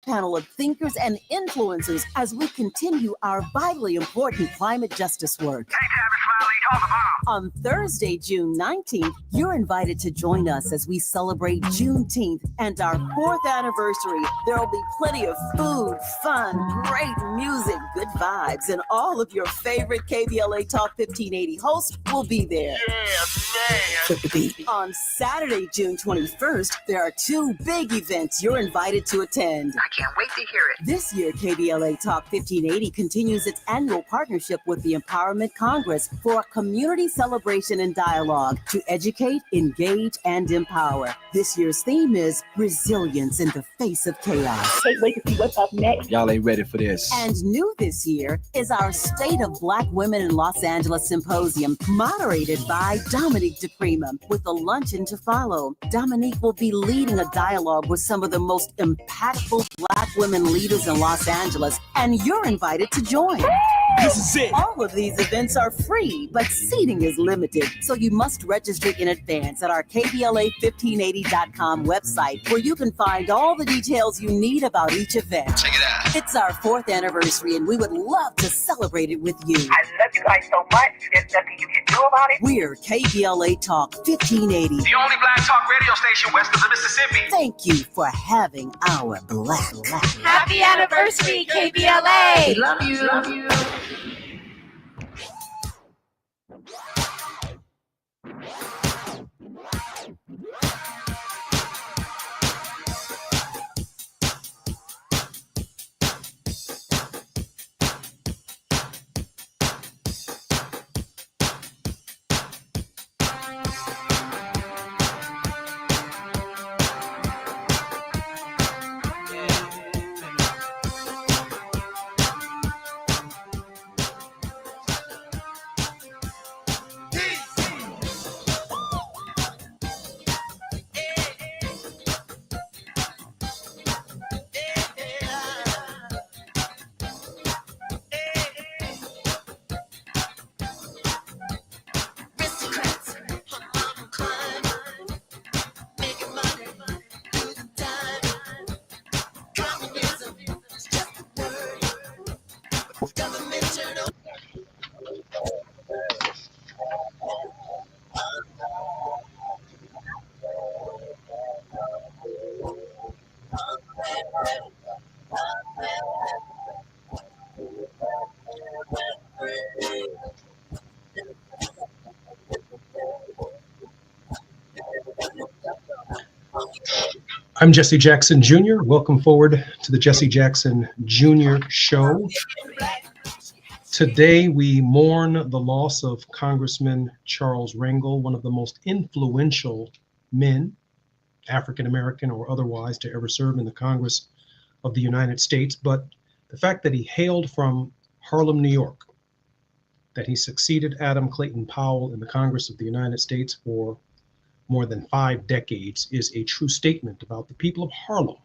panel of thinkers and influencers as we continue our vitally important climate justice work. On Thursday, June 19th, you're invited to join us as we celebrate Juneteenth and our 4th anniversary. There will be plenty of food, fun, great music, good vibes, and all of your favorite KBLA Talk 1580 hosts will be there. Flip the beat. On Saturday, June 21st, there are 2 big events you're invited to attend. I can't wait to hear it. This year, KBLA Talk 1580 continues its annual partnership with the Empowerment Congress for a community celebration and dialogue to educate, engage, and empower. This year's theme is resilience in the face of chaos. Can't wait to see what's up next. Y'all ain't ready for this. And new this year is our State of Black Women in Los Angeles Symposium, moderated by Dominique DePrima, with a luncheon to follow. Dominique will be leading a dialogue with some of the most impactful Black women leaders in Los Angeles, and you're invited to join. This is it. All of these events are free, but seating is limited, so you must register in advance at our KBLA1580.com website, where you can find all the details you need about each event. Check it out. It's our 4th anniversary, and we would love to celebrate it with you. I love you guys so much. There's nothing you can do about it. We're KBLA Talk 1580. The only black talk radio station west of the Mississippi. Thank you for having our black. Happy anniversary, KBLA! Love you. Love you. I'm Jesse Jackson Jr. Welcome forward to the Jesse Jackson Jr. Show. Today we mourn the loss of Congressman Charles Rangel, one of the most influential men, African American or otherwise, to ever serve in the Congress of the United States. But the fact that he hailed from Harlem, New York, that he succeeded Adam Clayton Powell in the Congress of the United States for more than 5 decades is a true statement about the people of Harlem.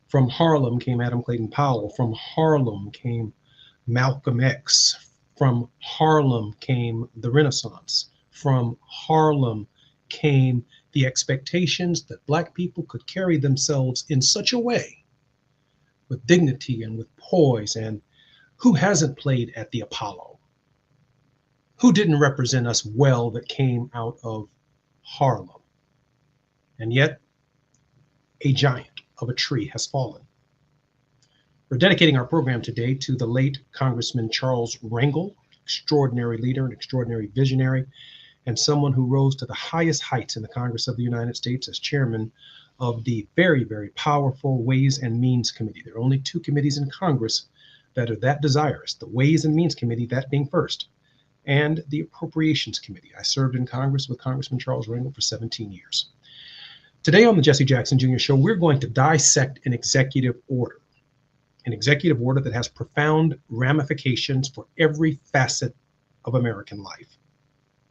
From Harlem came Adam Clayton Powell. From Harlem came Malcolm X. From Harlem came the Renaissance. From Harlem came the expectations that Black people could carry themselves in such a way, with dignity and with poise. And who hasn't played at the Apollo? Who didn't represent us well that came out of Harlem? And yet, a giant of a tree has fallen. We're dedicating our program today to the late Congressman Charles Rangel, extraordinary leader and extraordinary visionary, and someone who rose to the highest heights in the Congress of the United States as chairman of the very, very powerful Ways and Means Committee. There are only 2 committees in Congress that are that desirous, the Ways and Means Committee, that being first, and the Appropriations Committee. I served in Congress with Congressman Charles Rangel for 17 years. Today on the Jesse Jackson Jr. Show, we're going to dissect an executive order that has profound ramifications for every facet of American life.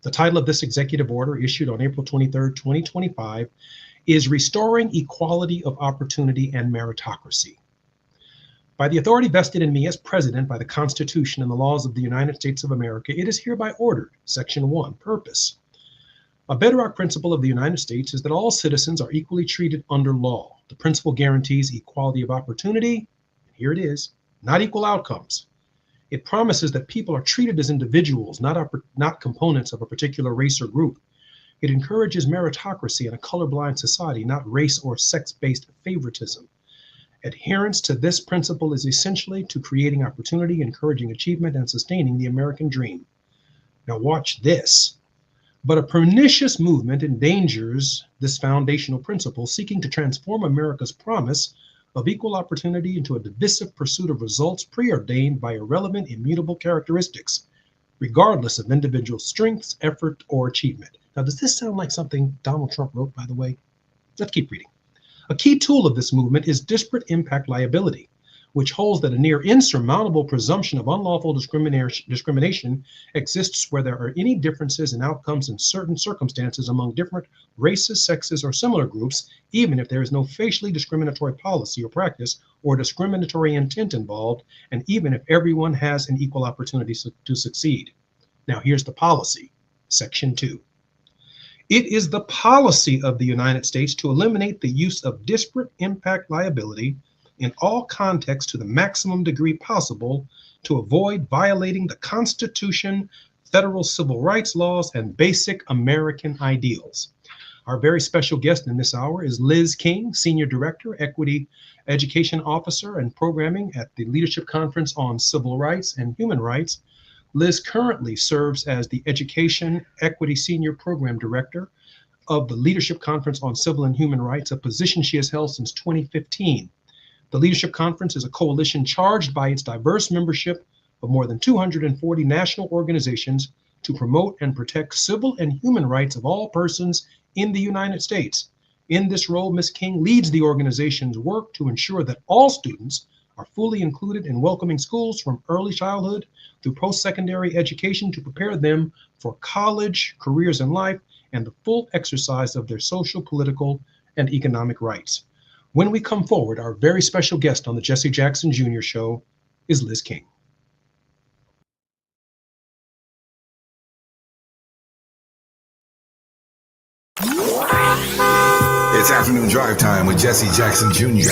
The title of this executive order, issued on April 23rd, 2025, is Restoring Equality of Opportunity and Meritocracy. By the authority vested in me as president by the Constitution and the laws of the United States of America, it is hereby ordered, Section 1, Purpose. A bedrock principle of the United States is that all citizens are equally treated under law. The principle guarantees equality of opportunity. Here it is, not equal outcomes. It promises that people are treated as individuals, not components of a particular race or group. It encourages meritocracy in a colorblind society, not race or sex-based favoritism. Adherence to this principle is essentially to creating opportunity, encouraging achievement, and sustaining the American dream. Now watch this. But a pernicious movement endangers this foundational principle, seeking to transform America's promise of equal opportunity into a divisive pursuit of results preordained by irrelevant, immutable characteristics, regardless of individual strengths, effort, or achievement. Now, does this sound like something Donald Trump wrote, by the way? Let's keep reading. A key tool of this movement is disparate impact liability, which holds that a near insurmountable presumption of unlawful discrimination exists where there are any differences in outcomes in certain circumstances among different races, sexes, or similar groups, even if there is no facially discriminatory policy or practice or discriminatory intent involved, and even if everyone has an equal opportunity to succeed. Now, here's the policy, Section 2. It is the policy of the United States to eliminate the use of disparate impact liability in all contexts to the maximum degree possible to avoid violating the Constitution, federal civil rights laws, and basic American ideals. Our very special guest in this hour is Liz King, Senior Director, Equity Education Officer and Programming at the Leadership Conference on Civil Rights and Human Rights. Liz currently serves as the Education Equity Senior Program Director of the Leadership Conference on Civil and Human Rights, a position she has held since 2015. The Leadership Conference is a coalition charged by its diverse membership of more than 240 national organizations to promote and protect civil and human rights of all persons in the United States. In this role, Ms. King leads the organization's work to ensure that all students are fully included in welcoming schools from early childhood through post-secondary education to prepare them for college, careers in life, and the full exercise of their social, political, and economic rights. When we come forward, our very special guest on the Jesse Jackson Jr. Show is Liz King. It's afternoon drive time with Jesse Jackson Jr.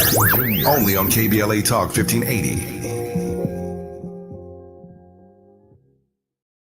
Only on KBLA Talk 1580.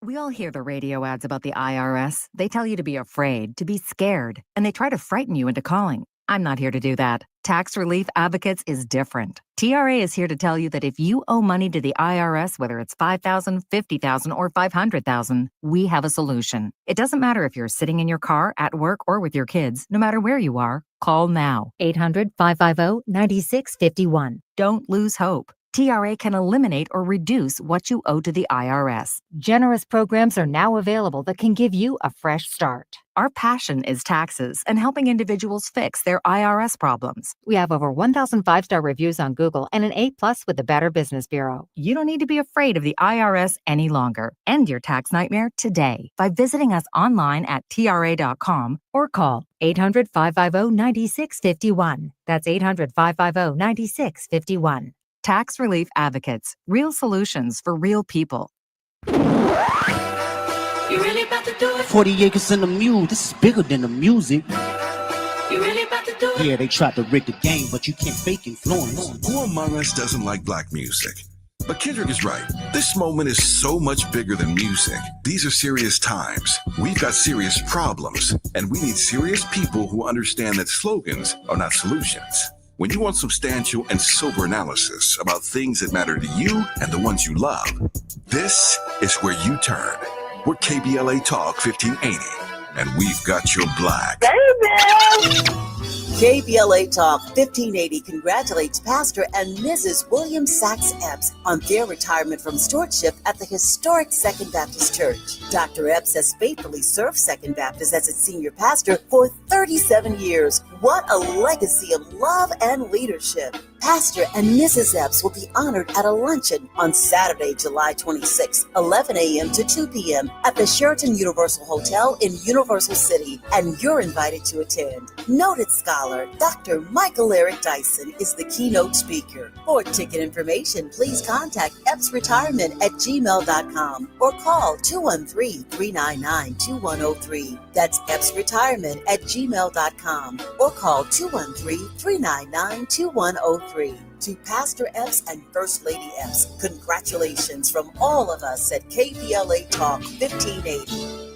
We all hear the radio ads about the IRS. They tell you to be afraid, to be scared, and they try to frighten you into calling. I'm not here to do that. Tax Relief Advocates is different. TRA is here to tell you that if you owe money to the IRS, whether it's $5,000, $50,000, or $500,000, we have a solution. It doesn't matter if you're sitting in your car, at work, or with your kids. No matter where you are, call now. 800-550-9651. Don't lose hope. TRA can eliminate or reduce what you owe to the IRS. Generous programs are now available that can give you a fresh start. Our passion is taxes and helping individuals fix their IRS problems. We have over 1,000 5-star reviews on Google and an A+ with the Better Business Bureau. You don't need to be afraid of the IRS any longer. End your tax nightmare today by visiting us online at TRA.com or call 800-550-9651. That's 800-550-9651. Tax Relief Advocates. Real solutions for real people. You really about to do it? 40 acres and a mule. This is bigger than the music. You really about to do it? Yeah, they tried to rig the game, but you can't fake influence. Who among us doesn't like black music? But Kendrick is right. This moment is so much bigger than music. These are serious times. We've got serious problems, and we need serious people who understand that slogans are not solutions. When you want substantial and sober analysis about things that matter to you and the ones you love, this is where you turn. We're KBLA Talk 1580, and we've got your black. KBLA Talk 1580 congratulates Pastor and Mrs. William Sachs Epps on their retirement from stewardship at the historic Second Baptist Church. Dr. Epps has faithfully served Second Baptist as its senior pastor for 37 years. What a legacy of love and leadership. Pastor and Mrs. Epps will be honored at a luncheon on Saturday, July 26, 11 a.m. to 2 p.m. at the Sheraton Universal Hotel in Universal City, and you're invited to attend. Noted scholar Dr. Michael Eric Dyson is the keynote speaker. For ticket information, please contact epsretirement@gmail.com or call 213-399-2103. That's epsretirement@gmail.com or call 213-399-2103. To Pastor Epps and First Lady Epps, congratulations from all of us at KBLA Talk 1580.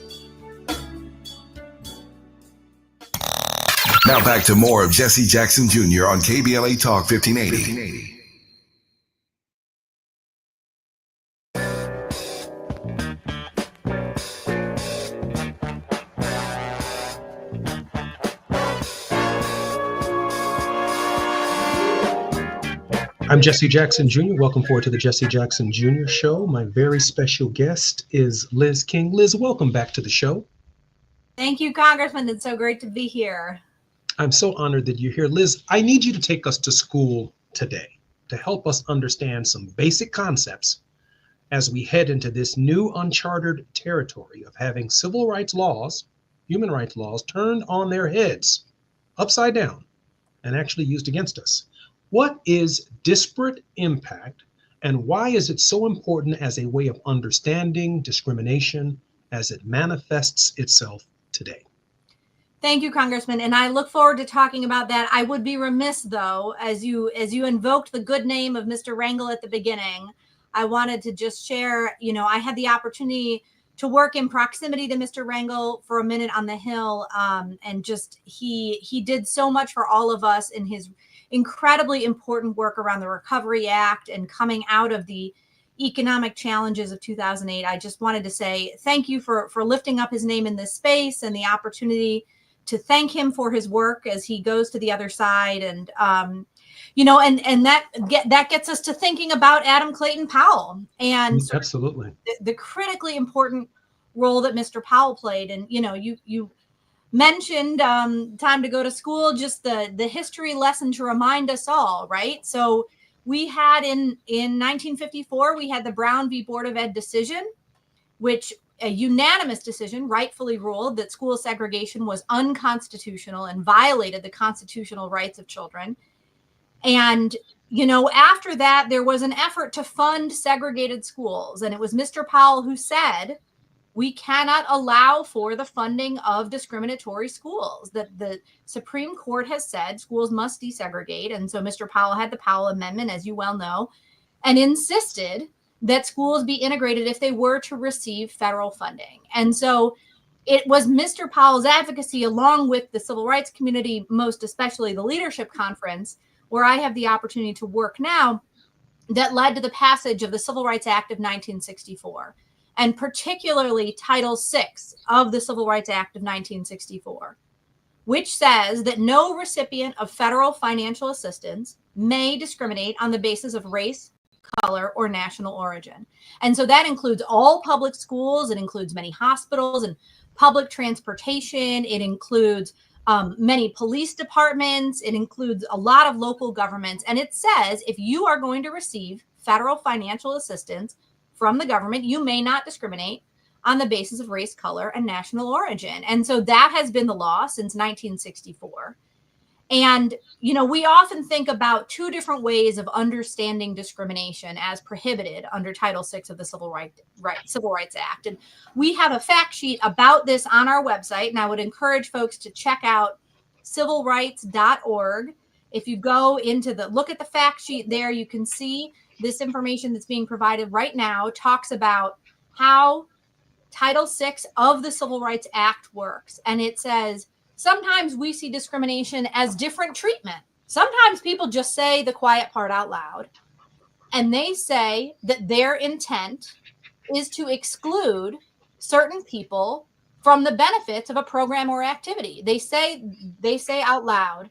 Now back to more of Jesse Jackson Jr. on KBLA Talk 1580. I'm Jesse Jackson Jr. Welcome forward to the Jesse Jackson Jr. Show. My very special guest is Liz King. Liz, welcome back to the show. Thank you, Congressman. It's so great to be here. I'm so honored that you're here. Liz, I need you to take us to school today to help us understand some basic concepts as we head into this new uncharted territory of having civil rights laws, human rights laws, turned on their heads, upside down, and actually used against us. What is disparate impact, and why is it so important as a way of understanding discrimination as it manifests itself today? Thank you, Congressman, and I look forward to talking about that. I would be remiss, though, as you invoked the good name of Mr. Rangel at the beginning. I wanted to just share, I had the opportunity to work in proximity to Mr. Rangel for a minute on the Hill, and just he did so much for all of us in his incredibly important work around the Recovery Act and coming out of the economic challenges of 2008. I just wanted to say thank you for lifting up his name in this space and the opportunity to thank him for his work as he goes to the other side. And, and that gets us to thinking about Adam Clayton Powell and absolutely the critically important role that Mr. Powell played. And, you mentioned time to go to school, just the history lesson to remind us all, right? So we had in 1954, we had the Brown v. Board of Ed decision, which a unanimous decision rightfully ruled that school segregation was unconstitutional and violated the constitutional rights of children. And, after that, there was an effort to fund segregated schools. And it was Mr. Powell who said, we cannot allow for the funding of discriminatory schools. That the Supreme Court has said schools must desegregate. And so Mr. Powell had the Powell Amendment, as you well know, and insisted that schools be integrated if they were to receive federal funding. And so it was Mr. Powell's advocacy, along with the civil rights community, most especially the Leadership Conference, where I have the opportunity to work now, that led to the passage of the Civil Rights Act of 1964. And particularly Title VI of the Civil Rights Act of 1964, which says that no recipient of federal financial assistance may discriminate on the basis of race, color, or national origin. And so that includes all public schools. It includes many hospitals and public transportation. It includes many police departments. It includes a lot of local governments. And it says if you are going to receive federal financial assistance from the government, you may not discriminate on the basis of race, color, and national origin. And so that has been the law since 1964. And, we often think about two different ways of understanding discrimination as prohibited under Title VI of the Civil Rights Act. And we have a fact sheet about this on our website, and I would encourage folks to check out civilrights.org. If you go look at the fact sheet there, you can see this information that's being provided right now talks about how Title VI of the Civil Rights Act works. And it says, sometimes we see discrimination as different treatment. Sometimes people just say the quiet part out loud. And they say that their intent is to exclude certain people from the benefits of a program or activity. They say out loud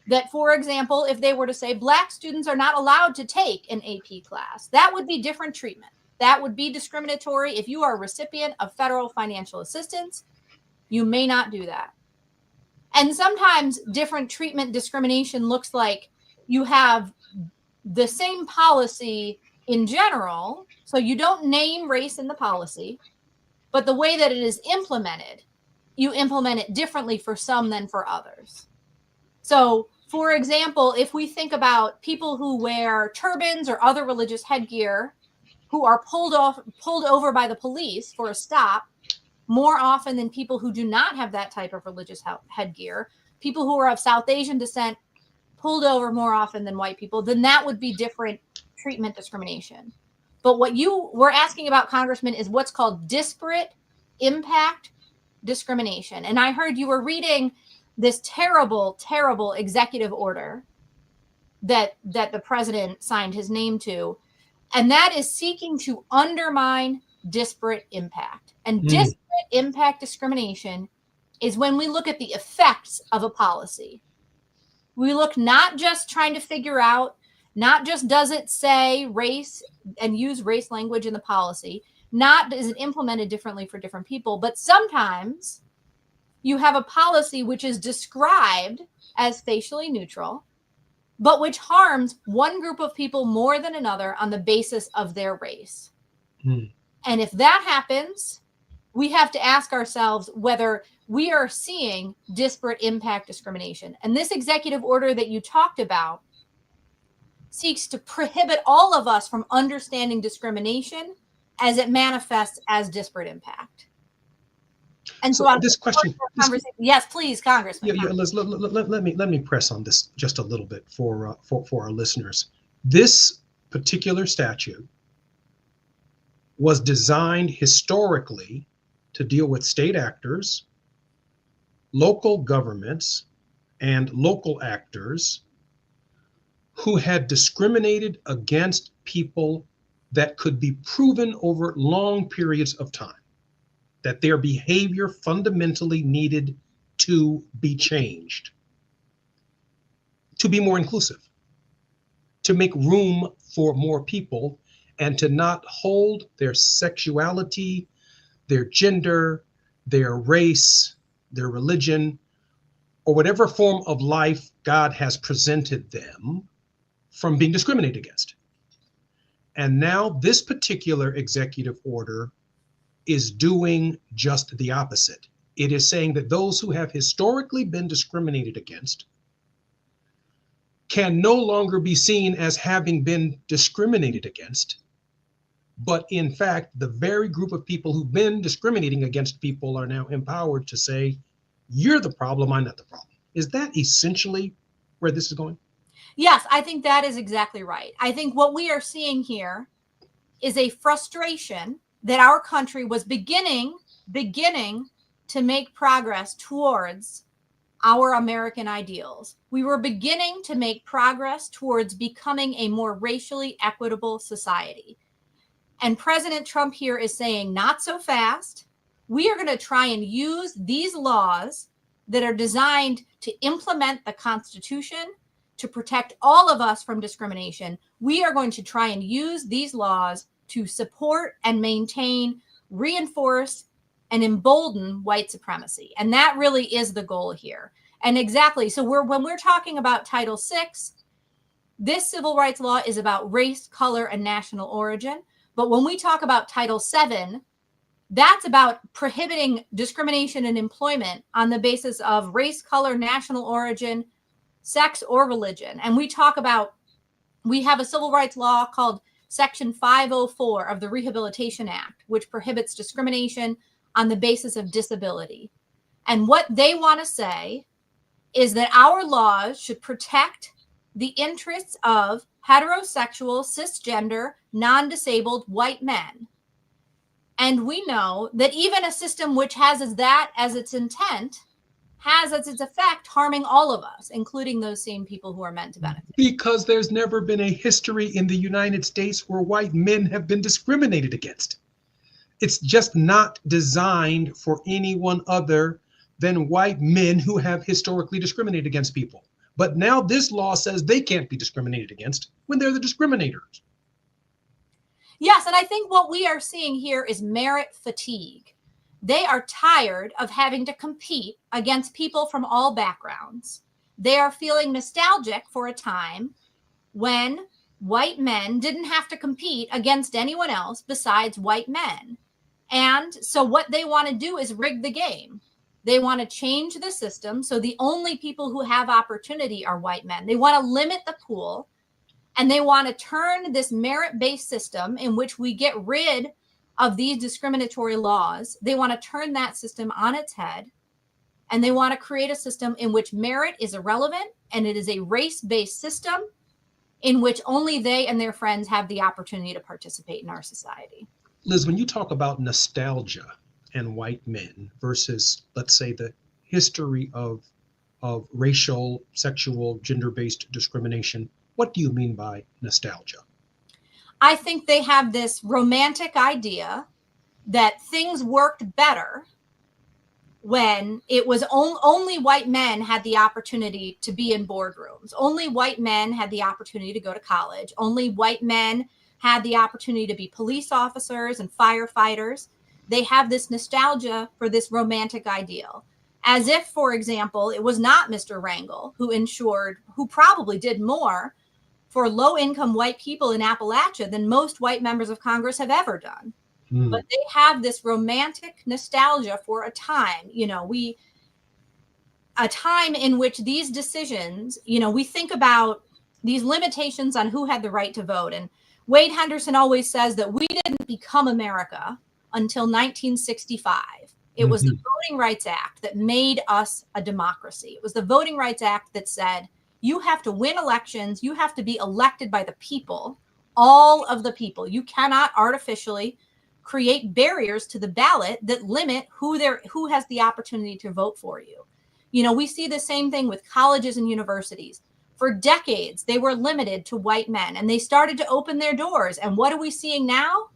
that, for example, if they were to say Black students are not allowed to take an AP class, that would be different treatment. That would be discriminatory. If you are a recipient of federal financial assistance, you may not do that. And sometimes different treatment discrimination looks like you have the same policy in general. So you don't name race in the policy, but the way that it is implemented, you implement it differently for some than for others. So, for example, if we think about people who wear turbans or other religious headgear who are pulled over by the police for a stop more often than people who do not have that type of religious headgear, people who are of South Asian descent pulled over more often than white people, then that would be different treatment discrimination. But what you were asking about, Congressman, is what's called disparate impact discrimination. And I heard you were reading this terrible, terrible executive order that the president signed his name to, and that is seeking to undermine disparate impact. And disparate impact discrimination is when we look at the effects of a policy. We look not just trying to figure out, not just does it say race and use race language in the policy, not is it implemented differently for different people, but sometimes you have a policy which is described as facially neutral, but which harms one group of people more than another on the basis of their race. And if that happens, we have to ask ourselves whether we are seeing disparate impact discrimination. And this executive order that you talked about seeks to prohibit all of us from understanding discrimination as it manifests as disparate impact. And so this question, yes, please, Congressman. Let me press on this just a little bit for our listeners. This particular statute was designed historically to deal with state actors, local governments, and local actors who had discriminated against people that could be proven over long periods of time, that their behavior fundamentally needed to be changed, to be more inclusive, to make room for more people, and to not hold their sexuality, their gender, their race, their religion, or whatever form of life God has presented them from being discriminated against. And now this particular executive order is doing just the opposite. It is saying that those who have historically been discriminated against can no longer be seen as having been discriminated against, but in fact, the very group of people who've been discriminating against people are now empowered to say, you're the problem, I'm not the problem. Is that essentially where this is going? Yes, I think that is exactly right. I think what we are seeing here is a frustration that our country was beginning to make progress towards our American ideals. We were beginning to make progress towards becoming a more racially equitable society. And President Trump here is saying, not so fast. We are going to try and use these laws that are designed to implement the Constitution to protect all of us from discrimination. We are going to try and use these laws to support and maintain, reinforce, and embolden white supremacy. And that really is the goal here. And exactly, so when we're talking about Title VI, this civil rights law is about race, color, and national origin. But when we talk about Title VII, that's about prohibiting discrimination in employment on the basis of race, color, national origin, sex, or religion. And we have a civil rights law called Section 504 of the Rehabilitation Act, which prohibits discrimination on the basis of disability. And what they want to say is that our laws should protect the interests of heterosexual, cisgender, non-disabled white men. And we know that even a system which has that as its intent has as its effect harming all of us, including those same people who are meant to benefit. Because there's never been a history in the United States where white men have been discriminated against. It's just not designed for anyone other than white men who have historically discriminated against people. But now this law says they can't be discriminated against when they're the discriminators. Yes, and I think what we are seeing here is merit fatigue. They are tired of having to compete against people from all backgrounds. They are feeling nostalgic for a time when white men didn't have to compete against anyone else besides white men. And so what they want to do is rig the game. They want to change the system so the only people who have opportunity are white men. They want to limit the pool, and they want to turn this merit-based system in which we get rid of these discriminatory laws. They want to turn that system on its head, and they want to create a system in which merit is irrelevant, and it is a race-based system in which only they and their friends have the opportunity to participate in our society. Liz, when you talk about nostalgia and white men versus, let's say, the history of racial, sexual, gender-based discrimination, what do you mean by nostalgia? I think they have this romantic idea that things worked better when it was only white men had the opportunity to be in boardrooms. Only white men had the opportunity to go to college. Only white men had the opportunity to be police officers and firefighters. They have this nostalgia for this romantic ideal. As if, for example, it was not Mr. Rangel who probably did more for low-income white people in Appalachia than most white members of Congress have ever done. But they have this romantic nostalgia for a time, a time in which these decisions, we think about these limitations on who had the right to vote. And Wade Henderson always says that we didn't become America until 1965. It was the Voting Rights Act that made us a democracy. It was the Voting Rights Act that said, you have to win elections. You have to be elected by the people, all of the people. You cannot artificially create barriers to the ballot that limit who has the opportunity to vote for you. We see the same thing with colleges and universities. For decades, they were limited to white men, and they started to open their doors. And what are we seeing now?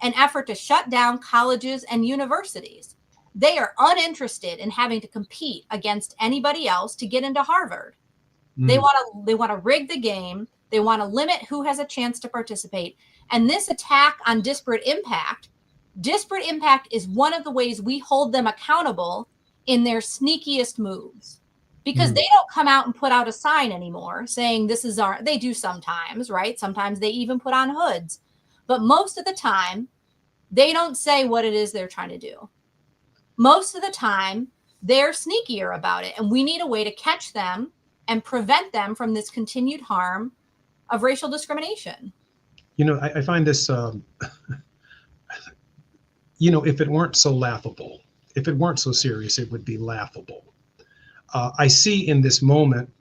An effort to shut down colleges and universities. They are uninterested in having to compete against anybody else to get into Harvard. They want to rig the game. They want to limit who has a chance to participate. And this attack on disparate impact is one of the ways we hold them accountable in their sneakiest moves, because they don't come out and put out a sign anymore saying they do sometimes, right? Sometimes they even put on hoods, but most of the time they don't say what it is they're trying to do. Most of the time they're sneakier about it, and we need a way to catch them and prevent them from this continued harm of racial discrimination. I find this, if it weren't so laughable, if it weren't so serious, it would be laughable. I see in this moment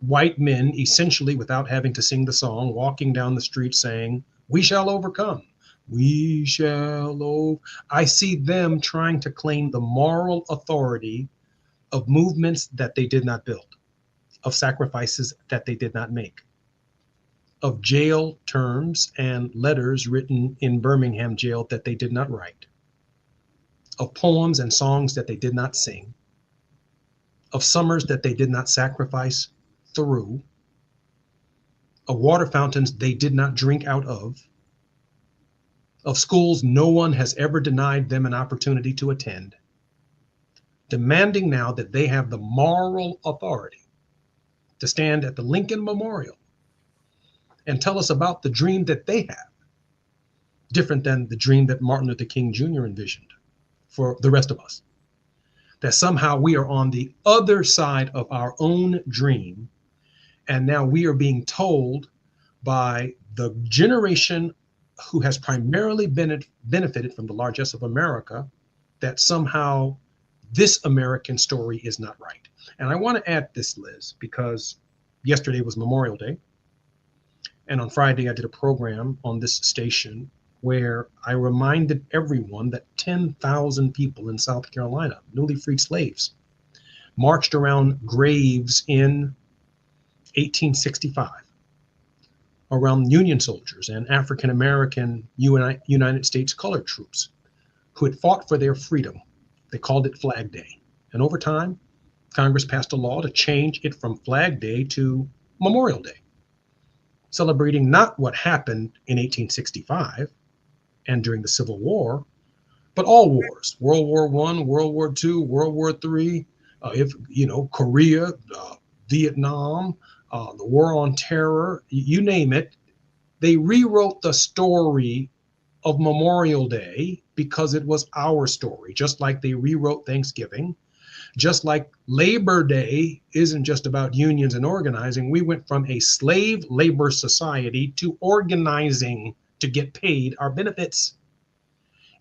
white men, essentially without having to sing the song, walking down the street saying, "We shall overcome. We shall." I see them trying to claim the moral authority of movements that they did not build, of sacrifices that they did not make, of jail terms and letters written in Birmingham jail that they did not write, of poems and songs that they did not sing, of summers that they did not sacrifice through, of water fountains they did not drink out of schools no one has ever denied them an opportunity to attend, demanding now that they have the moral authority to stand at the Lincoln Memorial and tell us about the dream that they have, different than the dream that Martin Luther King Jr. envisioned for the rest of us. That somehow we are on the other side of our own dream, and now we are being told by the generation who has primarily benefited from the largesse of America that somehow this American story is not right. And I want to add this, Liz, because yesterday was Memorial Day. And on Friday, I did a program on this station where I reminded everyone that 10,000 people in South Carolina, newly freed slaves, marched around graves in 1865, around Union soldiers and African-American United States colored troops who had fought for their freedom. They called it Flag Day. And over time, Congress passed a law to change it from Flag Day to Memorial Day, celebrating not what happened in 1865 and during the Civil War, but all wars: World War I, World War II, World War III, Korea, Vietnam, the War on Terror, you name it. They rewrote the story of Memorial Day because it was our story, just like they rewrote Thanksgiving, just like Labor Day isn't just about unions and organizing. We went from a slave labor society to organizing to get paid our benefits.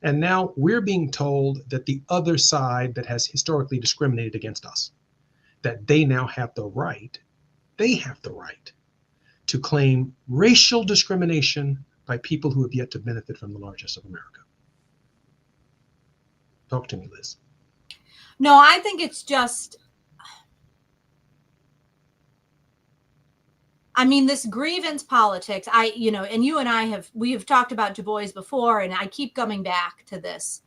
And now we're being told that the other side that has historically discriminated against us, that they now have the right to claim racial discrimination by people who have yet to benefit from the largest of America. Talk to me, Liz. No, I think it's just, this grievance politics, and you and I we have talked about Du Bois before, and I keep coming back to this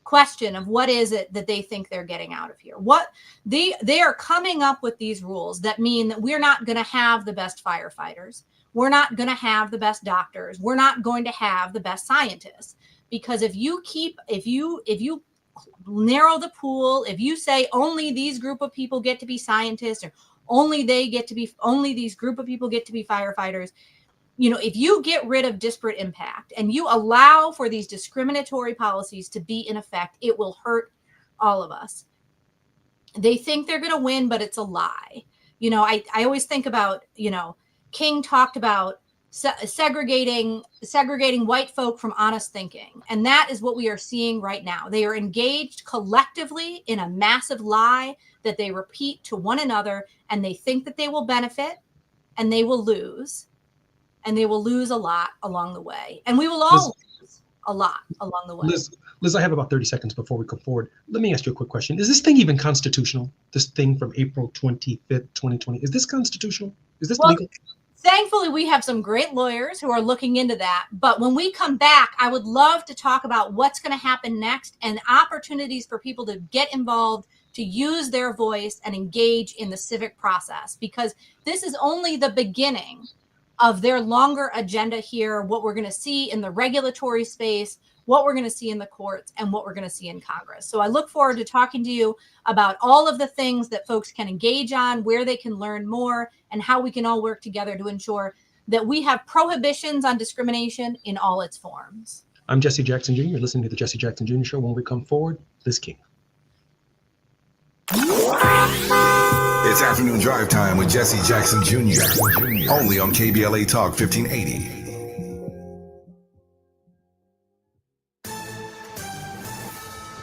question of what is it that they think they're getting out of here. What they are coming up with these rules that mean that we're not going to have the best firefighters. We're not going to have the best doctors. We're not going to have the best scientists, because if you narrow the pool, if you say only these group of people get to be scientists, or only these group of people get to be firefighters, if you get rid of disparate impact and you allow for these discriminatory policies to be in effect, it will hurt all of us. They think they're going to win, but it's a lie. I always think about, King talked about segregating white folk from honest thinking. And that is what we are seeing right now. They are engaged collectively in a massive lie that they repeat to one another, and they think that they will benefit, and they will lose. And they will lose a lot along the way. And we will all lose a lot along the way. Liz, I have about 30 seconds before we go forward. Let me ask you a quick question. Is this thing even constitutional? This thing from April 25th, 2020. Is this constitutional? Is this legal? Thankfully, we have some great lawyers who are looking into that. But when we come back, I would love to talk about what's going to happen next and opportunities for people to get involved, to use their voice and engage in the civic process, because this is only the beginning of their longer agenda here, what we're going to see in the regulatory space, what we're going to see in the courts, and what we're going to see in Congress. So I look forward to talking to you about all of the things that folks can engage on, where they can learn more, and how we can all work together to ensure that we have prohibitions on discrimination in all its forms. I'm Jesse Jackson Jr. You're listening to the Jesse Jackson Jr. Show. When we come forward, Liz King. It's afternoon drive time with Jesse Jackson Jr. Only on KBLA Talk 1580.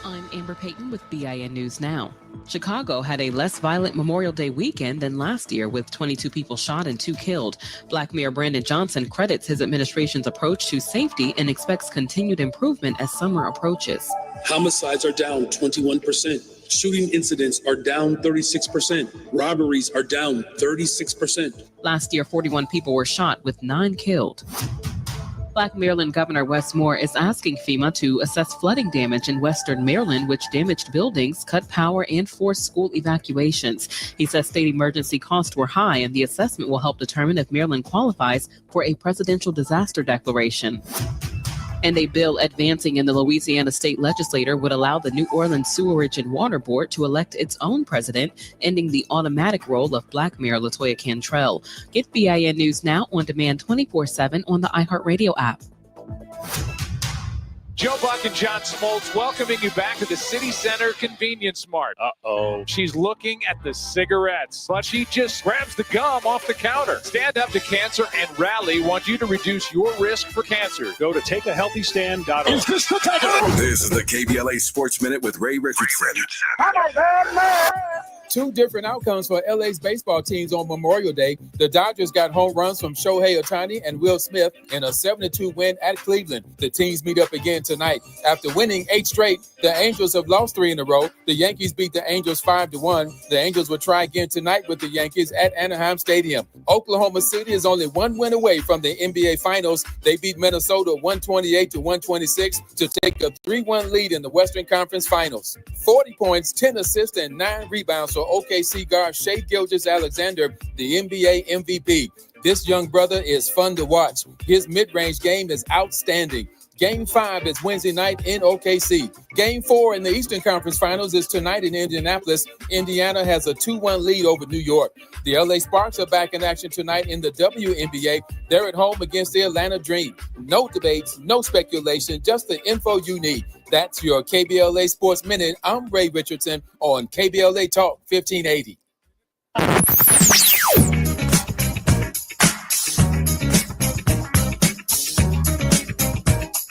I'm Amber Payton with BIN News Now. Chicago had a less violent Memorial Day weekend than last year, with 22 people shot and 2 killed. Black Mayor Brandon Johnson credits his administration's approach to safety and expects continued improvement as summer approaches. Homicides are down 21%. Shooting incidents are down 36%. Robberies are down 36%. Last year, 41 people were shot, with 9 killed. Black Maryland Governor Wes Moore is asking FEMA to assess flooding damage in Western Maryland, which damaged buildings, cut power, and forced school evacuations. He says state emergency costs were high, and the assessment will help determine if Maryland qualifies for a presidential disaster declaration. And a bill advancing in the Louisiana state legislature would allow the New Orleans Sewerage and Water Board to elect its own president, ending the automatic role of Black Mayor LaToya Cantrell. Get BIN News Now on demand 24/7 on the iHeartRadio app. Joe Buck and John Smoltz welcoming you back to the City Center Convenience Mart. Uh-oh. She's looking at the cigarettes, but she just grabs the gum off the counter. Stand Up to Cancer and Rally want you to reduce your risk for cancer. Go to takeahealthystand.org. This is the KBLA Sports Minute with Ray Richardson. Two different outcomes for LA's baseball teams on Memorial Day. The Dodgers got home runs from Shohei Ohtani and Will Smith in a 7-2 win at Cleveland. The teams meet up again tonight. After winning 8 straight, the Angels have lost 3 in a row. The Yankees beat the Angels 5-1. The Angels will try again tonight with the Yankees at Anaheim Stadium. Oklahoma City is only 1 win away from the NBA Finals. They beat Minnesota 128-126 to take a 3-1 lead in the Western Conference Finals. 40 points, 10 assists, and 9 rebounds for OKC guard Shai Gilgeous-Alexander, the NBA MVP. This young brother is fun to watch. His mid-range game is outstanding. Game 5 is Wednesday night in OKC. Game 4 in the Eastern Conference Finals is tonight in Indianapolis. Indiana has a 2-1 lead over New York. The LA Sparks are back in action tonight in the WNBA. They're at home against the Atlanta Dream. No debates, no speculation, just the info you need. That's your KBLA Sports Minute. I'm Ray Richardson on KBLA Talk 1580.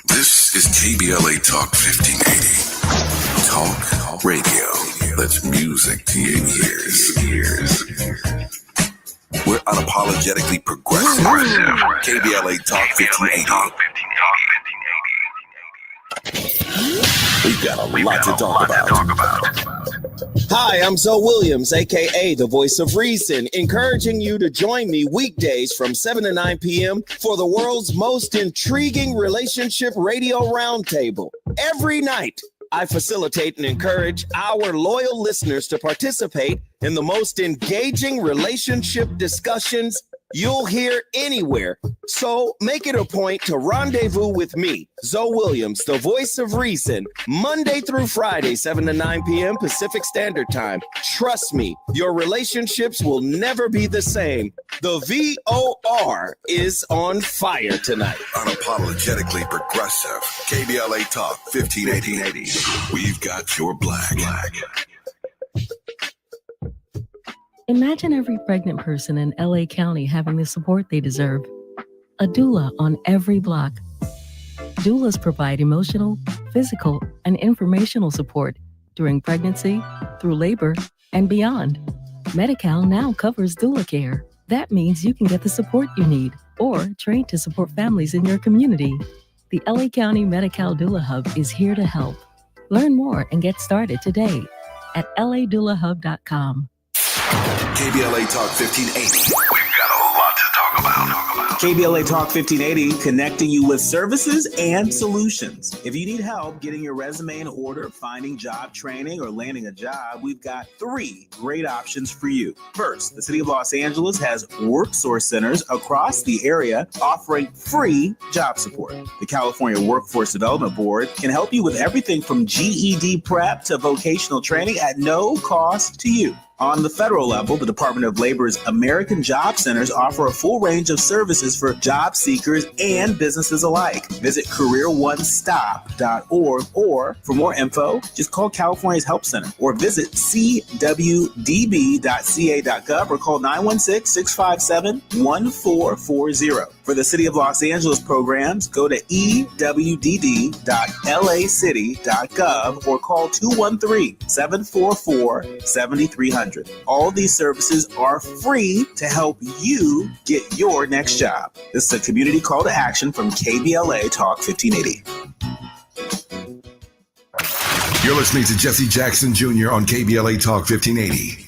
This is KBLA Talk 1580. Talk radio. That's music to your ears. We're unapologetically progressive. KBLA Talk 1580. We've got a lot to talk about. Hi, I'm Zoe Williams, aka the Voice of Reason, encouraging you to join me weekdays from 7 to 9 p.m. for the world's most intriguing relationship radio roundtable. Every night, I facilitate and encourage our loyal listeners to participate in the most engaging relationship discussions you'll hear anywhere. So make it a point to rendezvous with me, Zoe Williams, the Voice of Reason, Monday through Friday, 7 to 9 p.m. Pacific Standard Time. Trust me, your relationships will never be the same. The VOR is on fire tonight. Unapologetically progressive. KBLA Talk 1580. We've got your black. Imagine every pregnant person in LA County having the support they deserve. A doula on every block. Doulas provide emotional, physical, and informational support during pregnancy, through labor, and beyond. Medi-Cal now covers doula care. That means you can get the support you need or train to support families in your community. The LA County Medi-Cal Doula Hub is here to help. Learn more and get started today at ladoulahub.com. KBLA Talk 1580. We've got a lot to talk about. KBLA Talk 1580, connecting you with services and solutions. If you need help getting your resume in order, finding job training, or landing a job, we've got 3 great options for you. First, the City of Los Angeles has WorkSource centers across the area offering free job support. The California Workforce Development Board can help you with everything from GED prep to vocational training at no cost to you. On the federal level, the Department of Labor's American Job Centers offer a full range of services for job seekers and businesses alike. Visit careeronestop.org, or for more info, just call California's Help Center or visit cwdb.ca.gov or call 916-657-1440. For the City of Los Angeles programs, go to ewd.lacity.gov or call 213-744-7300. All these services are free to help you get your next job. This is a community call to action from KBLA Talk 1580. You're listening to Jesse Jackson Jr. on KBLA Talk 1580.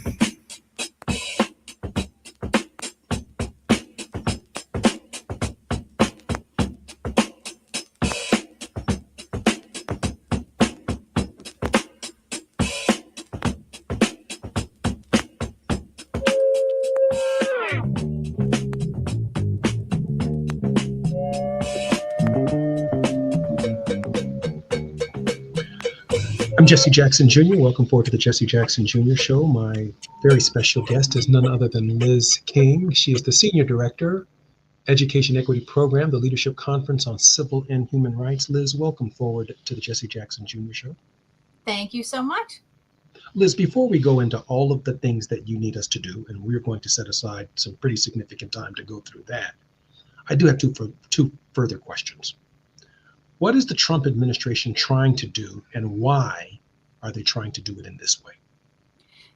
I'm Jesse Jackson Jr. Welcome forward to the Jesse Jackson Jr. Show. My very special guest is none other than Liz King. She is the Senior Director, Education Equity Program, the Leadership Conference on Civil and Human Rights. Liz, welcome forward to the Jesse Jackson Jr. Show. Thank you so much. Liz, before we go into all of the things that you need us to do, and we're going to set aside some pretty significant time to go through that, I do have two further questions. What is the Trump administration trying to do, and why are they trying to do it in this way?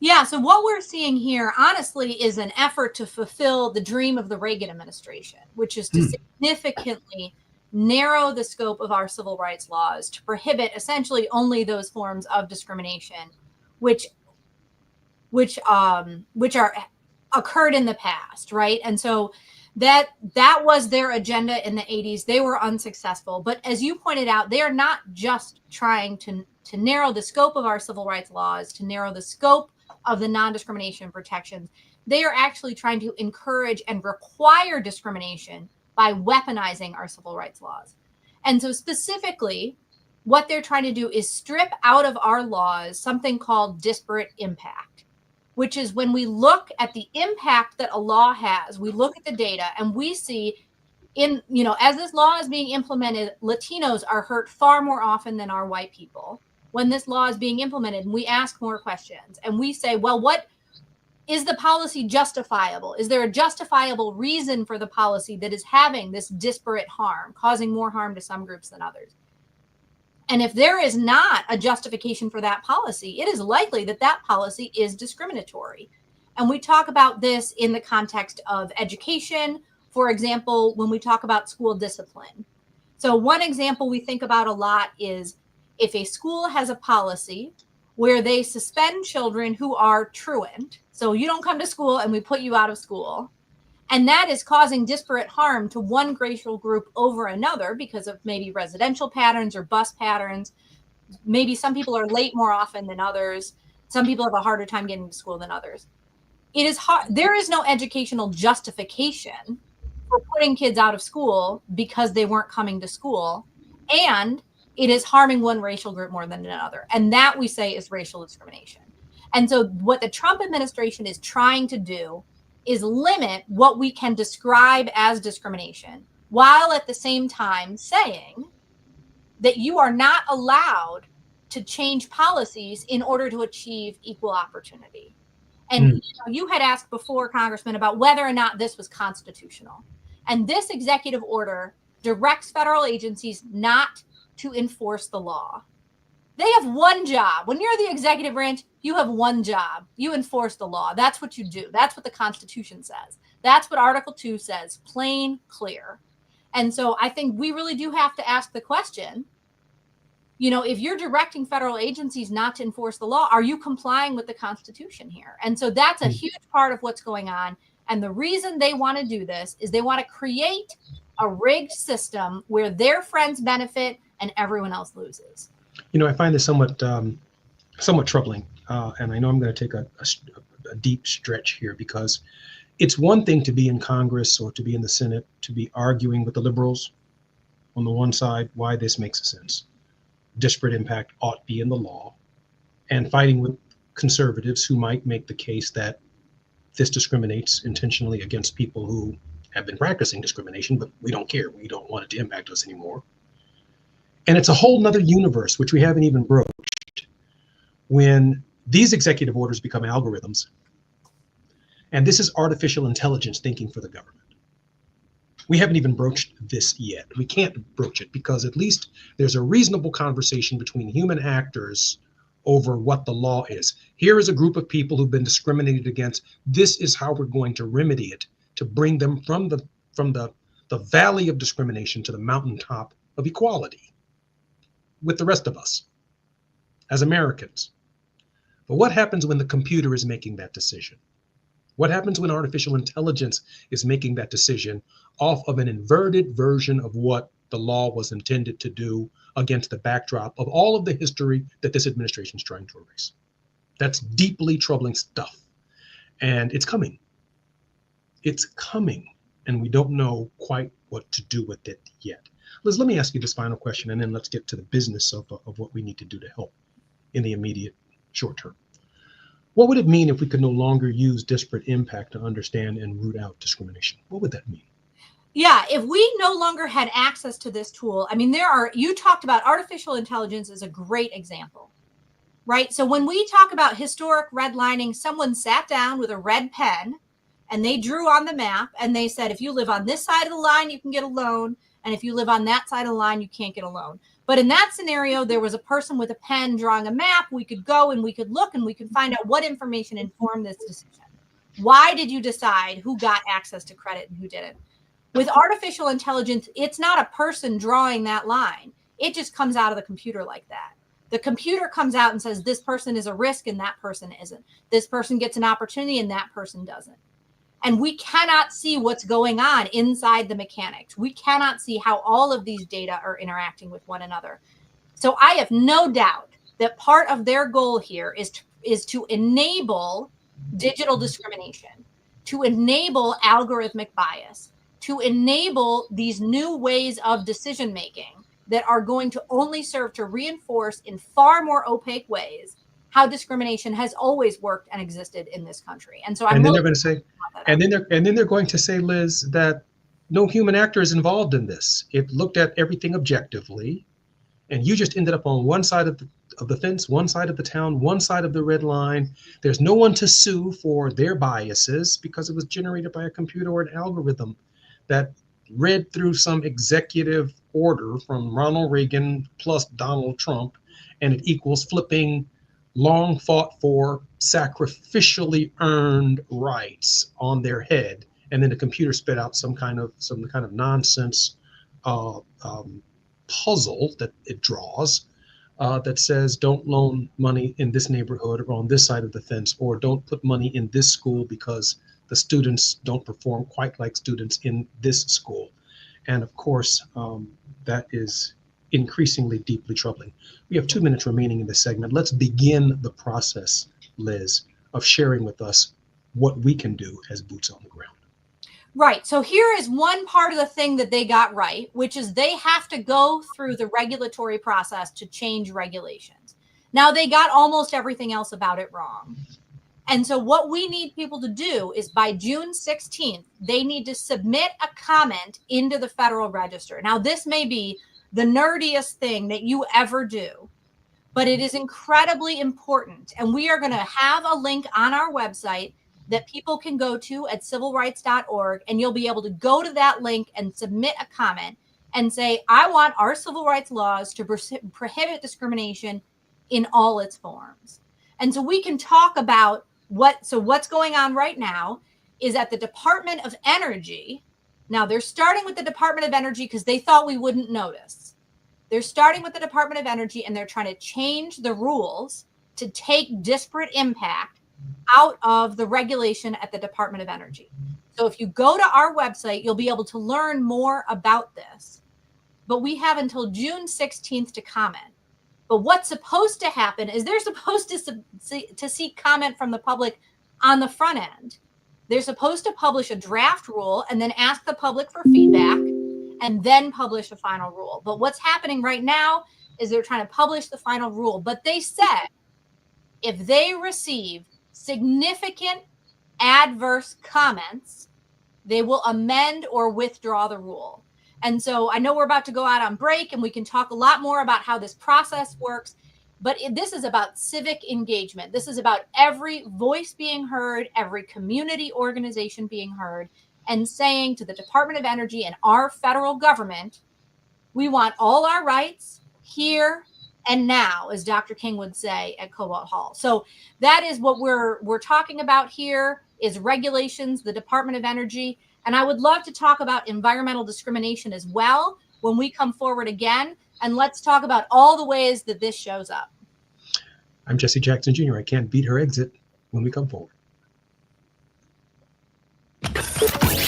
Yeah, so what we're seeing here, honestly, is an effort to fulfill the dream of the Reagan administration, which is to significantly narrow the scope of our civil rights laws to prohibit essentially only those forms of discrimination which are occurred in the past, right? And so that was their agenda in the 80s. They were unsuccessful. But as you pointed out, they are not just trying to narrow the scope of our civil rights laws, to narrow the scope of the non-discrimination protections. They are actually trying to encourage and require discrimination by weaponizing our civil rights laws. And so specifically, what they're trying to do is strip out of our laws something called disparate impact, which is when we look at the impact that a law has, we look at the data and we see as this law is being implemented, Latinos are hurt far more often than are white people. When this law is being implemented, and we ask more questions and we say, well, what is the policy justifiable? Is there a justifiable reason for the policy that is having this disparate harm, causing more harm to some groups than others? And if there is not a justification for that policy, it is likely that that policy is discriminatory. And we talk about this in the context of education. For example, when we talk about school discipline. So one example we think about a lot is if a school has a policy where they suspend children who are truant, so you don't come to school and we put you out of school, and that is causing disparate harm to one racial group over another because of maybe residential patterns or bus patterns. Maybe some people are late more often than others. Some people have a harder time getting to school than others. It is hard. There is no educational justification for putting kids out of school because they weren't coming to school, and it is harming one racial group more than another. And that we say is racial discrimination. And so what the Trump administration is trying to do is limit what we can describe as discrimination, while at the same time saying that you are not allowed to change policies in order to achieve equal opportunity. And you had asked before, Congressman, about whether or not this was constitutional. And this executive order directs federal agencies not to enforce the law. They have one job. When you're the executive branch, you have one job. You enforce the law. That's what you do. That's what the Constitution says. That's what Article 2 says, plain, clear. And so I think we really do have to ask the question, if you're directing federal agencies not to enforce the law, are you complying with the Constitution here? And so that's a huge part of what's going on. And the reason they want to do this is they want to create a rigged system where their friends benefit and everyone else loses. I find this somewhat troubling. And I know I'm going to take a deep stretch here, because it's one thing to be in Congress or to be in the Senate, to be arguing with the liberals on the one side why this makes sense. Disparate impact ought to be in the law, and fighting with conservatives who might make the case that this discriminates intentionally against people who have been practicing discrimination, but we don't care. We don't want it to impact us anymore. And it's a whole nother universe, which we haven't even broached, when these executive orders become algorithms. And this is artificial intelligence thinking for the government. We haven't even broached this yet. We can't broach it because at least there's a reasonable conversation between human actors over what the law is. Here is a group of people who've been discriminated against. This is how we're going to remedy it, to bring them from the valley of discrimination to the mountaintop of equality with the rest of us as Americans. But what happens when the computer is making that decision? What happens when artificial intelligence is making that decision off of an inverted version of what the law was intended to do against the backdrop of all of the history that this administration is trying to erase? That's deeply troubling stuff. And it's coming. It's coming. And we don't know quite what to do with it yet. Liz, let me ask you this final question, and then let's get to the business of what we need to do to help in the immediate short term. What would it mean if we could no longer use disparate impact to understand and root out discrimination? What would that mean? Yeah, if we no longer had access to this tool, you talked about artificial intelligence as a great example, right? So when we talk about historic redlining, someone sat down with a red pen and they drew on the map and they said, if you live on this side of the line, you can get a loan. And if you live on that side of the line, you can't get a loan. But in that scenario, there was a person with a pen drawing a map. We could go and we could look and we could find out what information informed this decision. Why did you decide who got access to credit and who didn't? With artificial intelligence, it's not a person drawing that line. It just comes out of the computer like that. The computer comes out and says, this person is a risk and that person isn't. This person gets an opportunity and that person doesn't. And we cannot see what's going on inside the mechanics. We cannot see how all of these data are interacting with one another. So I have no doubt that part of their goal here is to enable digital discrimination, to enable algorithmic bias, to enable these new ways of decision making that are going to only serve to reinforce in far more opaque ways how discrimination has always worked and existed in this country. And so I'm then they're going to say, and then they're going to say, Liz, that no human actor is involved in this. It looked at everything objectively, and you just ended up on one side of the fence, one side of the town, one side of the red line. There's no one to sue for their biases because it was generated by a computer or an algorithm that read through some executive order from Ronald Reagan plus Donald Trump, and it equals flipping long fought for, sacrificially earned rights on their head, and then the computer spit out some kind of nonsense puzzle that it draws that says don't loan money in this neighborhood or on this side of the fence, or don't put money in this school because the students don't perform quite like students in this school. And of course, that is increasingly deeply troubling. We have 2 minutes remaining in this segment. Let's begin the process, Liz, of sharing with us what we can do as boots on the ground. Right. So here is one part of the thing that they got right, which is they have to go through the regulatory process to change regulations. Now, they got almost everything else about it wrong. And so what we need people to do is by June 16th, they need to submit a comment into the Federal Register. Now, this may be the nerdiest thing that you ever do, but it is incredibly important. And we are going to have a link on our website that people can go to at civilrights.org, and you'll be able to go to that link and submit a comment and say, I want our civil rights laws to prohibit discrimination in all its forms. And so we can talk about what's going on right now is at the Department of Energy. Now they're starting with the Department of Energy because they thought we wouldn't notice. They're starting with the Department of Energy, and they're trying to change the rules to take disparate impact out of the regulation at the Department of Energy. So if you go to our website, you'll be able to learn more about this. But we have until June 16th to comment. But what's supposed to happen is they're supposed to seek comment from the public on the front end. They're supposed to publish a draft rule and then ask the public for feedback and then publish a final rule. But what's happening right now is they're trying to publish the final rule. But they said if they receive significant adverse comments, they will amend or withdraw the rule. And so I know we're about to go out on break, and we can talk a lot more about how this process works, but this is about civic engagement. This is about every voice being heard, every community organization being heard, and saying to the Department of Energy and our federal government, we want all our rights here and now, as Dr. King would say at Cobalt Hall. So that is what we're talking about here is regulations, the Department of Energy. And I would love to talk about environmental discrimination as well when we come forward again. And let's talk about all the ways that this shows up. I'm Jesse Jackson Jr. I can't beat her exit when we come forward.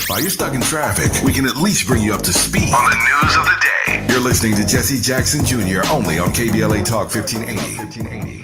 While you're stuck in traffic, we can at least bring you up to speed on the news of the day. You're listening to Jesse Jackson Jr. only on KBLA Talk 1580.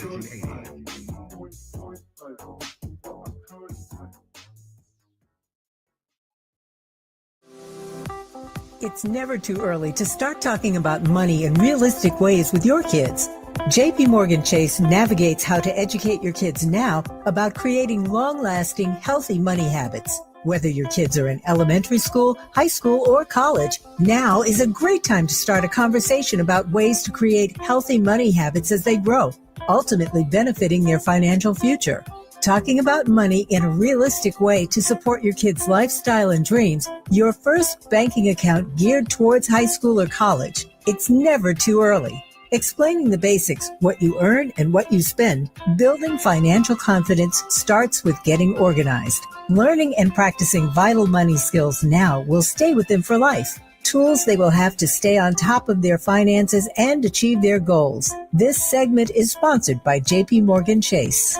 It's never too early to start talking about money in realistic ways with your kids. JP Morgan Chase navigates how to educate your kids now about creating long-lasting, healthy money habits. Whether your kids are in elementary school, high school, or college, now is a great time to start a conversation about ways to create healthy money habits as they grow, ultimately benefiting their financial future. Talking about money in a realistic way to support your kids' lifestyle and dreams, your first banking account geared towards high school or college. It's never too early. Explaining the basics, what you earn and what you spend, building financial confidence starts with getting organized. Learning and practicing vital money skills now will stay with them for life. Tools they will have to stay on top of their finances and achieve their goals. This segment is sponsored by JP Morgan Chase.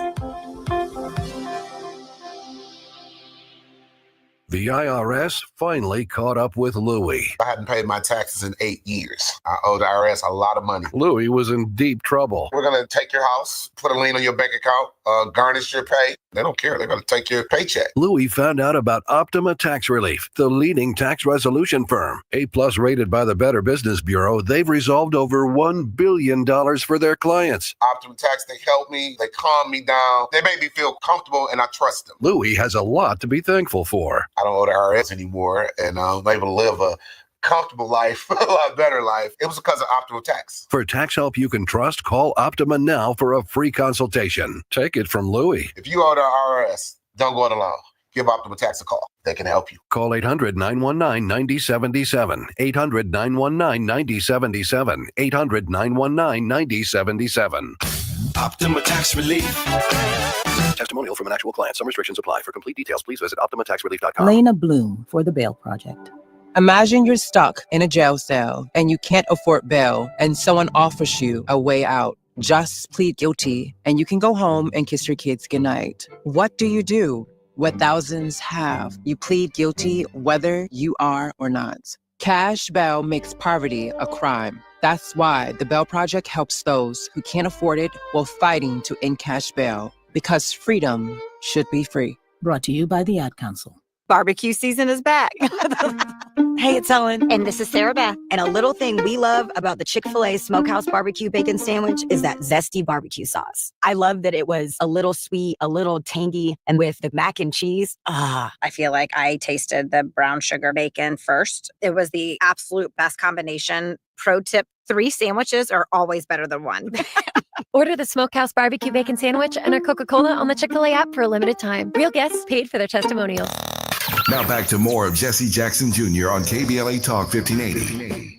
The IRS finally caught up with Louie. I hadn't paid my taxes in 8 years. I owe the IRS a lot of money. Louie was in deep trouble. We're going to take your house, put a lien on your bank account, garnish your pay, They don't care. They're going to take your paycheck. Louis found out about Optima Tax Relief, the leading tax resolution firm. A-plus rated by the Better Business Bureau, they've resolved over $1 billion for their clients. Optima Tax, they help me. They calm me down. They make me feel comfortable, and I trust them. Louis has a lot to be thankful for. I don't owe the IRS anymore, and I'm able to live a comfortable life, a lot better life. It was because of Optima Tax. For tax help you can trust, call Optima now for a free consultation. Take it from Louis. If you owe the IRS, don't go it alone. Give Optima Tax a call. They can help you. Call 800-919-9077. 800-919-9077. 800-919-9077. Optima Tax Relief. Testimonial from an actual client. Some restrictions apply. For complete details, please visit OptimaTaxRelief.com. Lena Bloom for the Bail Project. Imagine you're stuck in a jail cell and you can't afford bail and someone offers you a way out. Just plead guilty and you can go home and kiss your kids goodnight. What do you do? What thousands have. You plead guilty whether you are or not. Cash bail makes poverty a crime. That's why the Bail Project helps those who can't afford it while fighting to end cash bail. Because freedom should be free. Brought to you by the Ad Council. Barbecue season is back. Hey, it's Ellen. And this is Sarah Beth. And a little thing we love about the Chick-fil-A Smokehouse Barbecue Bacon Sandwich is that zesty barbecue sauce. I love that it was a little sweet, a little tangy, and with the mac and cheese. I feel like I tasted the brown sugar bacon first. It was the absolute best combination. Pro tip, 3 sandwiches are always better than 1. Order the Smokehouse Barbecue Bacon Sandwich and a Coca-Cola on the Chick-fil-A app for a limited time. Real guests paid for their testimonials. Now back to more of Jesse Jackson Jr. on KBLA Talk 1580.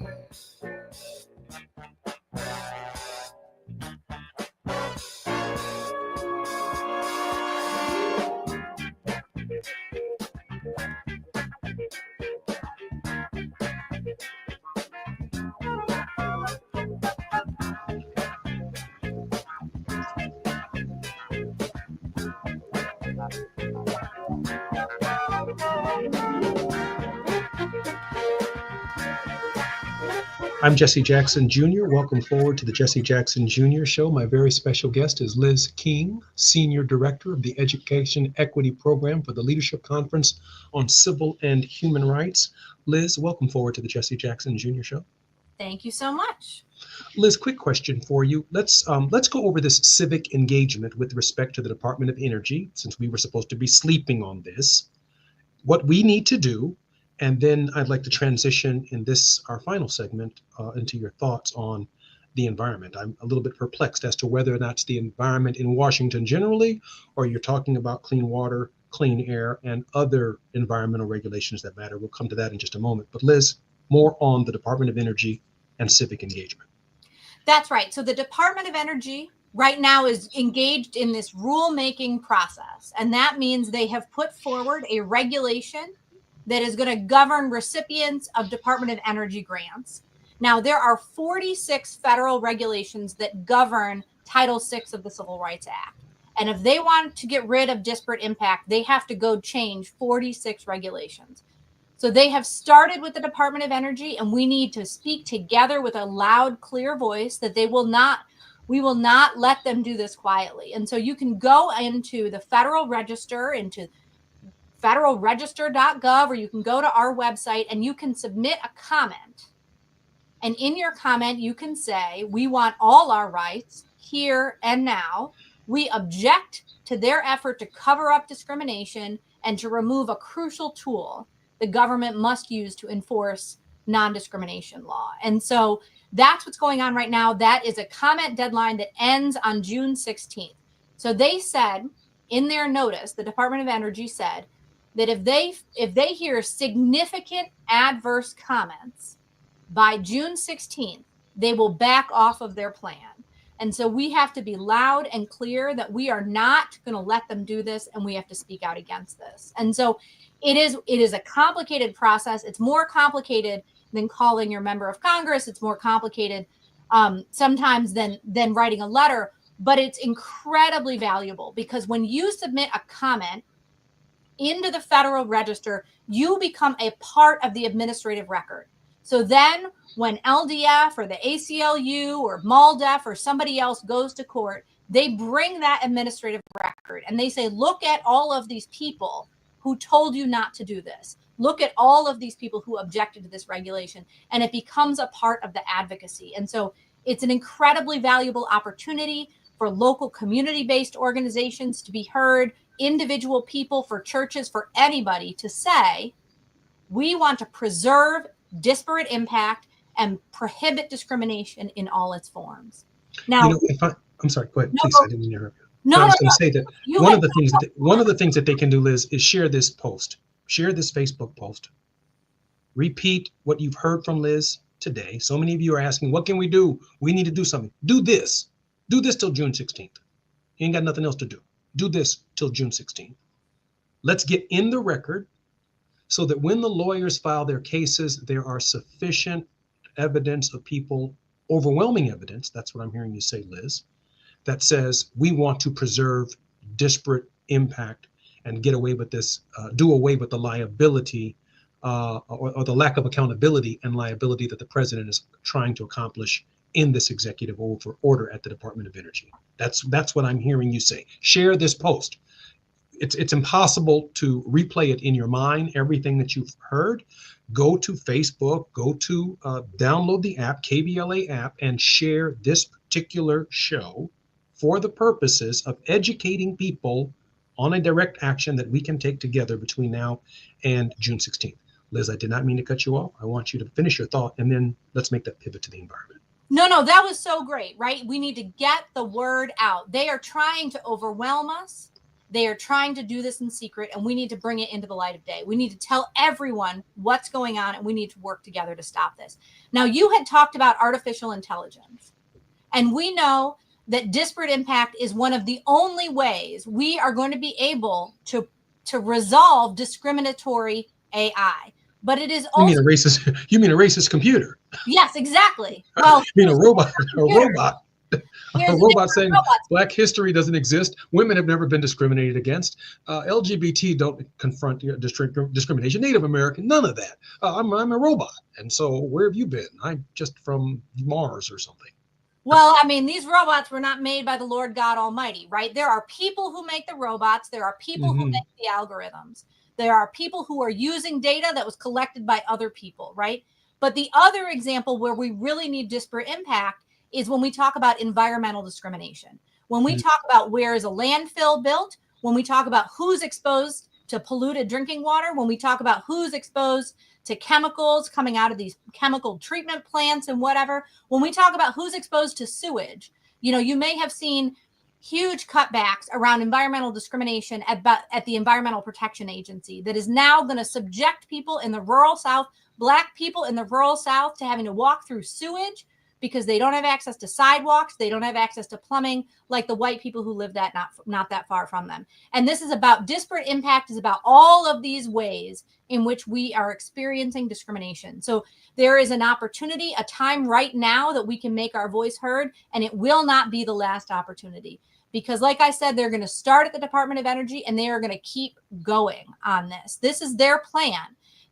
I'm Jesse Jackson Jr. Welcome forward to the Jesse Jackson Jr. Show. My very special guest is Liz King, Senior Director of the Education Equity Program for the Leadership Conference on Civil and Human Rights. Liz, welcome forward to the Jesse Jackson Jr. Show. Thank you so much. Liz, quick question for you. Let's go over this civic engagement with respect to the Department of Energy, since we were supposed to be sleeping on this. What we need to do. And then I'd like to transition in this, our final segment, into your thoughts on the environment. I'm a little bit perplexed as to whether or not it's the environment in Washington generally, or you're talking about clean water, clean air, and other environmental regulations that matter. We'll come to that in just a moment. But Liz, more on the Department of Energy and civic engagement. That's right. So the Department of Energy right now is engaged in this rulemaking process. And that means they have put forward a regulation that is going to govern recipients of Department of Energy grants. Now, there are 46 federal regulations that govern Title VI of the Civil Rights Act. And if they want to get rid of disparate impact, they have to go change 46 regulations. So they have started with the Department of Energy, and we need to speak together with a loud, clear voice that we will not let them do this quietly. And so you can go into the Federal Register, into federalregister.gov, or you can go to our website and you can submit a comment. And in your comment, you can say, we want all our rights here and now. We object to their effort to cover up discrimination and to remove a crucial tool the government must use to enforce non-discrimination law. And so that's what's going on right now. That is a comment deadline that ends on June 16th. So they said in their notice, the Department of Energy said, that if they hear significant adverse comments by June 16th, they will back off of their plan. And so we have to be loud and clear that we are not going to let them do this, and we have to speak out against this. And so it is a complicated process. It's more complicated than calling your member of Congress. It's more complicated sometimes than writing a letter, but it's incredibly valuable, because when you submit a comment into the Federal Register, you become a part of the administrative record. So then when LDF or the ACLU or MALDEF or somebody else goes to court, they bring that administrative record and they say, look at all of these people who told you not to do this. Look at all of these people who objected to this regulation, and it becomes a part of the advocacy. And so it's an incredibly valuable opportunity for local community-based organizations to be heard, individual people, for churches, for anybody to say, we want to preserve disparate impact and prohibit discrimination in all its forms. Now, I'm sorry, go ahead, please. I didn't mean to interrupt you. No, I was no, going no. to say that one of the things that they can do, Liz, is share this post, share this Facebook post. Repeat what you've heard from Liz today. So many of you are asking, what can we do? We need to do something. Do this. Do this till June 16th. You ain't got nothing else to do. Do this till June 16th. Let's get in the record so that when the lawyers file their cases, there are sufficient evidence of people, overwhelming evidence, that's what I'm hearing you say, Liz, that says we want to preserve disparate impact and get away with this, do away with the liability or the lack of accountability and liability that the president is trying to accomplish in this executive order at the Department of Energy. That's what I'm hearing you say. Share this post. It's impossible to replay it in your mind, everything that you've heard. Go to Facebook, go to download the app, KBLA app, and share this particular show for the purposes of educating people on a direct action that we can take together between now and June 16th. Liz, I did not mean to cut you off. I want you to finish your thought, and then let's make that pivot to the environment. No, that was so great, right? We need to get the word out. They are trying to overwhelm us. They are trying to do this in secret, and we need to bring it into the light of day. We need to tell everyone what's going on, and we need to work together to stop this. Now, you had talked about artificial intelligence, and we know that disparate impact is one of the only ways we are going to be able to resolve discriminatory AI. But it is also You mean a racist computer? Yes, exactly. Well, you mean a robot saying Black history doesn't exist. Women have never been discriminated against. LGBT don't confront discrimination. Native American, none of that. I'm a robot. And so where have you been? I'm just from Mars or something. Well, I mean, these robots were not made by the Lord God Almighty, right? There are people who make the robots. There are people who make the algorithms. There are people who are using data that was collected by other people, right? But the other example where we really need disparate impact is when we talk about environmental discrimination. When we talk about where is a landfill built, when we talk about who's exposed to polluted drinking water, when we talk about who's exposed to chemicals coming out of these chemical treatment plants and whatever, when we talk about who's exposed to sewage, you may have seen huge cutbacks around environmental discrimination at the Environmental Protection Agency that is now going to subject people in the rural South, Black people in the rural South, to having to walk through sewage because they don't have access to sidewalks, they don't have access to plumbing like the white people who live not that far from them. And this is about disparate impact, is about all of these ways in which we are experiencing discrimination. So there is an opportunity, a time right now that we can make our voice heard, and it will not be the last opportunity. Because like I said, they're going to start at the Department of Energy and they are going to keep going on this. This is their plan.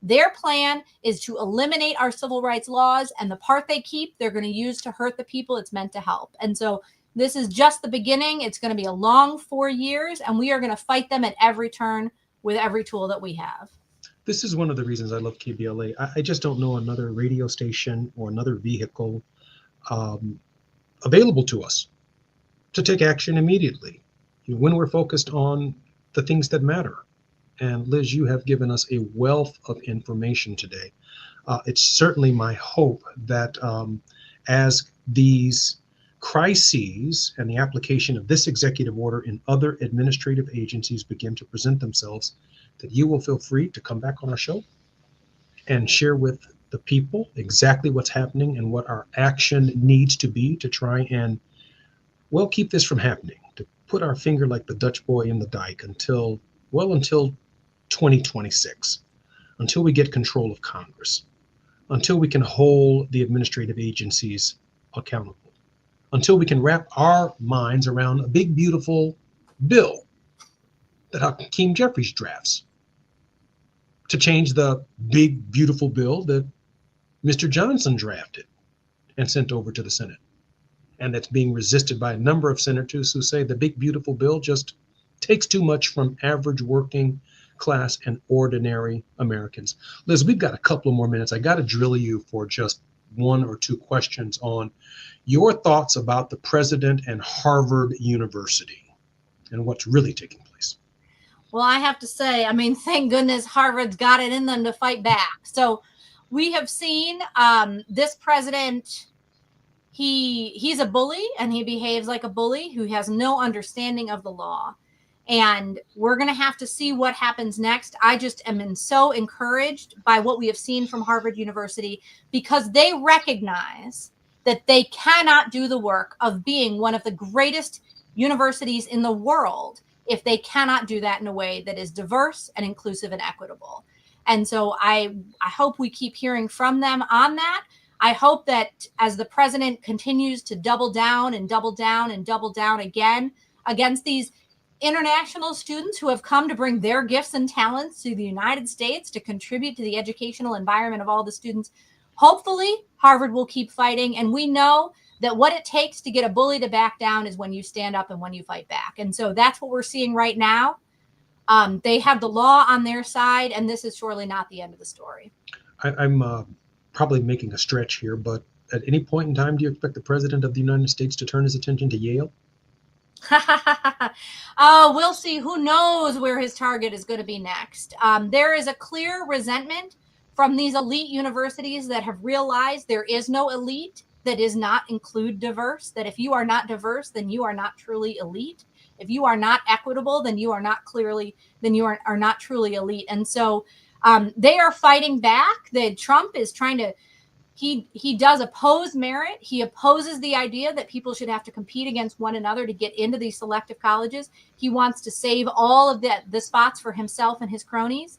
Their plan is to eliminate our civil rights laws, and the part they keep, they're going to use to hurt the people it's meant to help. And so this is just the beginning. It's going to be a long 4 years, and we are going to fight them at every turn with every tool that we have. This is one of the reasons I love KBLA. I just don't know another radio station or another vehicle available to us to take action immediately when we're focused on the things that matter. And Liz, you have given us a wealth of information today. It's certainly my hope that as these crises and the application of this executive order in other administrative agencies begin to present themselves, that you will feel free to come back on our show and share with the people exactly what's happening and what our action needs to be to try and, well, keep this from happening, to put our finger like the Dutch boy in the dike until 2026, until we get control of Congress, until we can hold the administrative agencies accountable, until we can wrap our minds around a big, beautiful bill that Hakeem Jeffries drafts to change the big, beautiful bill that Mr. Johnson drafted and sent over to the Senate. And that's being resisted by a number of senators who say the big, beautiful bill just takes too much from average working class and ordinary Americans. Liz, we've got a couple of more minutes. I got to drill you for just one or two questions on your thoughts about the president and Harvard University and what's really taking place. Well, I have to say, I mean, thank goodness Harvard's got it in them to fight back. So we have seen this president, he's a bully, and he behaves like a bully who has no understanding of the law. And we're going to have to see what happens next. I just am so encouraged by what we have seen from Harvard University, because they recognize that they cannot do the work of being one of the greatest universities in the world if they cannot do that in a way that is diverse and inclusive and equitable. And so I hope we keep hearing from them on that. I hope that as the president continues to double down and double down and double down again against these international students who have come to bring their gifts and talents to the United States to contribute to the educational environment of all the students, hopefully Harvard will keep fighting. And we know that what it takes to get a bully to back down is when you stand up and when you fight back. And so that's what we're seeing right now. They have the law on their side, and this is surely not the end of the story. I'm probably making a stretch here, but at any point in time, do you expect the president of the United States to turn his attention to Yale? We'll see. Who knows where his target is going to be next. There is a clear resentment from these elite universities that have realized there is no elite that is not include diverse, that if you are not diverse, then you are not truly elite. If you are not equitable, then you are not are not truly elite. And so they are fighting back. Trump is trying to, he does oppose merit. He opposes the idea that people should have to compete against one another to get into these selective colleges. He wants to save all of the spots for himself and his cronies.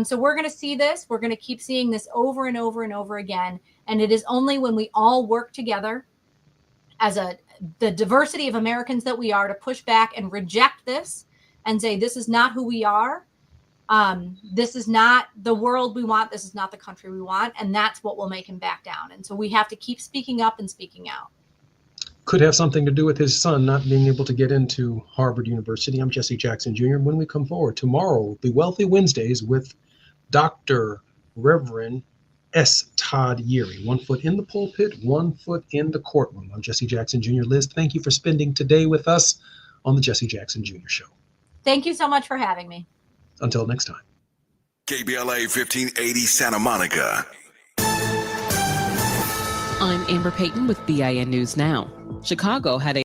So we're going to see this. We're going to keep seeing this over and over and over again. And it is only when we all work together as the diversity of Americans that we are to push back and reject this and say, this is not who we are. This is not the world we want. This is not the country we want. And that's what will make him back down. And so we have to keep speaking up and speaking out. Could have something to do with his son not being able to get into Harvard University. I'm Jesse Jackson Jr. When we come forward tomorrow will be Wealthy Wednesdays with Dr. Reverend S. Todd Yeary. 1 foot in the pulpit, 1 foot in the courtroom. I'm Jesse Jackson Jr. Liz, thank you for spending today with us on the Jesse Jackson Jr. Show. Thank you so much for having me. Until next time. KBLA 1580 Santa Monica. I'm Amber Payton with BIN News Now. Chicago had a